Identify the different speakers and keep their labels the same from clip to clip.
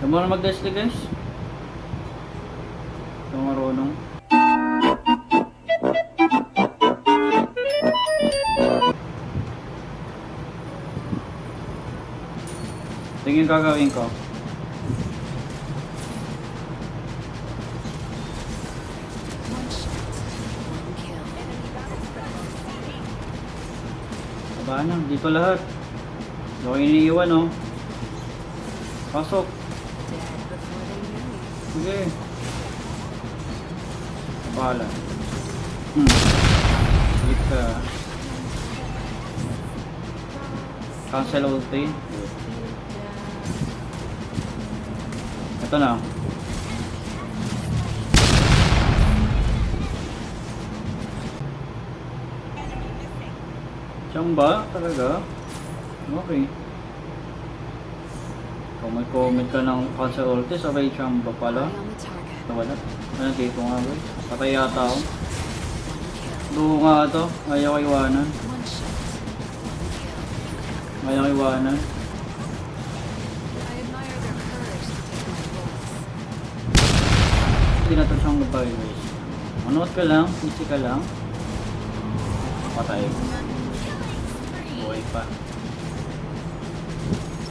Speaker 1: mo na mag-Leslie guys. Ito marunong. Tingin gagawin ko. Aba na, dito lahat. Yung iniiwan oh. Pasok. Sige. Bahala. Hit ka. Cancel ulti. Ito na. Chamba talaga? Okay. Kung may comment ka ng cancel ulti, sabay chamba pala. Wala. Ano dito nga guys? Patay yata ako. Duho nga ito. Ayaw ko iwanan. Ayaw ko iwanan. Hindi na ito siyang gabay guys. Manood ka lang. Easy ka lang. Patay. Buhay pa.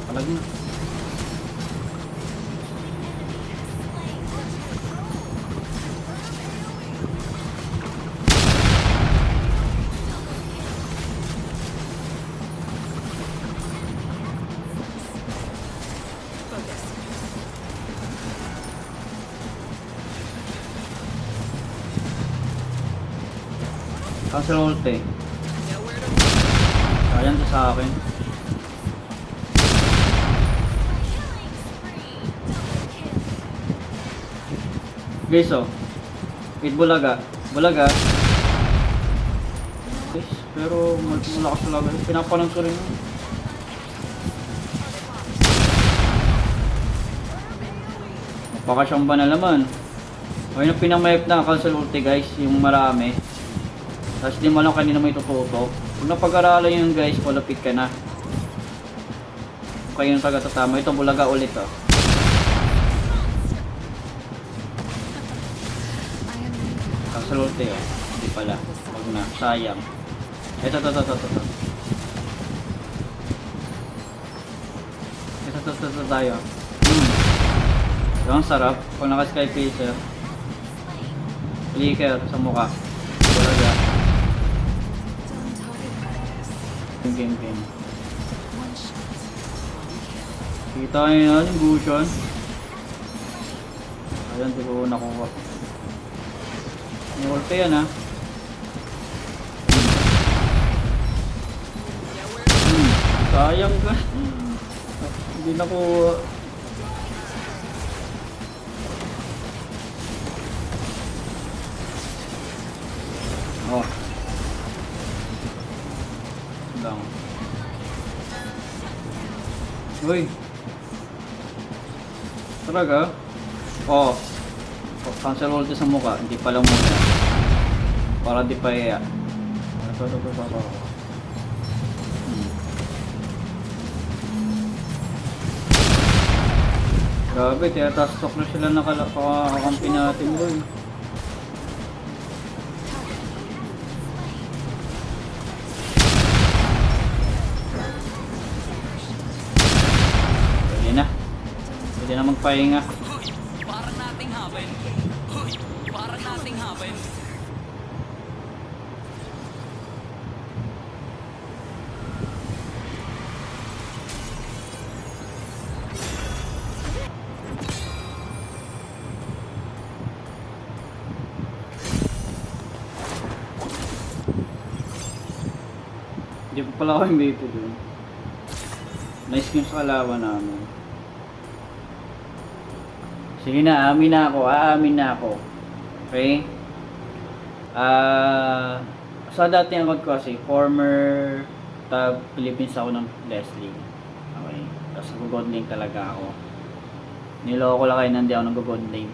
Speaker 1: Palag na. Cancel ulti. Ayan to sa akin. Guys oh. Hit bulaga. Bulaga. Guys, pero malakas talaga. Pinapanang ko rin. Baka siyang ba na naman. Ayun ang pinamayap na cancel ulti guys. Yung marami. Tapos di mo alam kanina may tututok. Kung napag-aralan yun guys, malapit ka na. Kayo yung taga-tatama. Ito bulaga ulit oh. Cancel ulti oh. Hindi pala. Wag na. Sayang. Ito. Ito tayo. Ito ang sarap. Kung naka-sky pacer. Flicker sa mukha. Bulaga. Game. Kita nyo yan, yung Gusion. Ayan, di ko nakuha. May ulti yan ha. Sayang ka. Hindi nakuha. Oh. Lang. Uy. Talaga? Oh. Cancel ulti sa mukha. Hindi pala muna. Para di pa iya. Ito. Grabe, tiyatastock na sila nakakakampi natin boy. Pwede na magpahinga.
Speaker 2: Para nating happen. Para nating happen.
Speaker 1: Hindi pa pala ako yung baby doon. Nice yung sa kalaban namin. Sige na, aamin na ako. Okay? Sa dati ang account ko kasi, former tab Philippines ako ng Leslie. Okay? Tapos nag-godlink talaga ako. Niloko ko lang kayo, hindi ako nag-godlink.